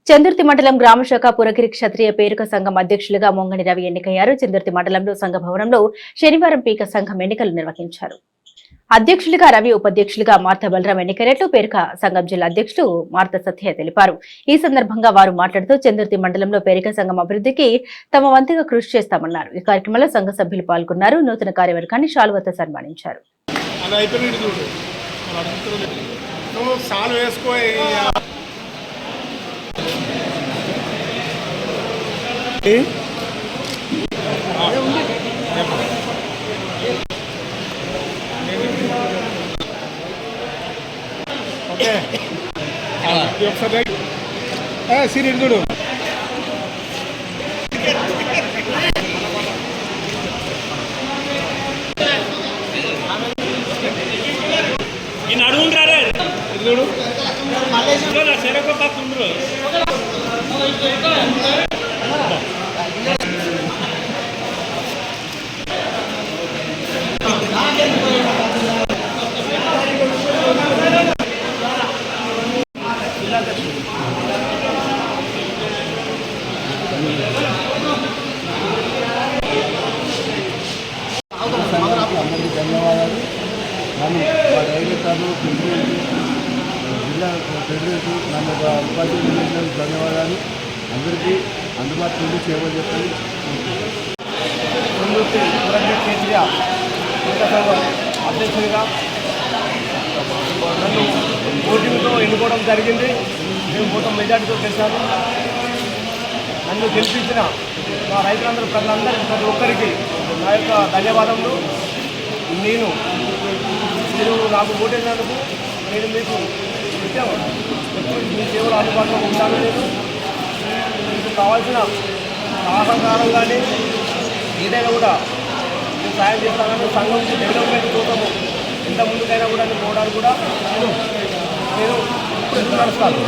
చందుర్తి మండలం గ్రామశాఖ పురగిరి క్షత్రియ పేరుక సంఘం అధ్యక్షులుగా మొంగని రవి ఎన్నికయ్యారు. చందుర్తి మండలంలో సంఘ భవనంలో శనివారం పీక సంఘం ఎన్నికలు నిర్వహించారు. అధ్యక్షులుగా రవి, ఉపాధ్యక్షులుగా మార్త బలరాం ఎన్నికైనట్లు పేరుక సంఘం జిల్లా అధ్యక్షుడు మార్త సత్య తెలిపారు. ఈ సందర్భంగా వారు మాట్లాడుతూ చందుర్తి మండలంలో పేరిక సంఘం అభివృద్ధికి తమ వంతుగా కృషి చేస్తామన్నారు. ఈ కార్యక్రమంలో సంఘ సభ్యులు పాల్గొన్నారు. నూతన కార్యవర్గాన్ని శాలువతో సన్మానించారు. సీరియల్ చూడు అడుగుంటారే చూడు చెరకు పక్కుండ్రు అందరికీ ధన్యవాదాలు. నన్ను డైరెక్టర్లు జిల్లా ప్రెసిడెంట్ నన్ను ఉపాధ్యాయులకు ధన్యవాదాలు. అందరికీ అందుబాటులో నుండి సేవలు చేస్తాను. అధ్యక్షుడిగా నన్ను ఓటింగ్తో ఎన్నుకోవడం జరిగింది. నేను ఓటు మెజార్టీతో చేశాను. నన్ను గెలిపించిన మా రైతులందరూ ప్రజలందరికీ ప్రతి ఒక్కరికి నా యొక్క ధన్యవాదములు. మీరు నాకు ఓటేసినందుకు నేను మీకు నిత్యం మీ సేవలు అందుబాటులో ఉంటాను. నేను మీకు కావాల్సిన సహకారం కానీ ఏదైనా కూడా నేను సాయం చేస్తానని సంఘం డెవలప్మెంట్ కోసము ఎంత ముందుకైనా కూడా నేను పోవడానికి కూడా నేను నడుస్తాను.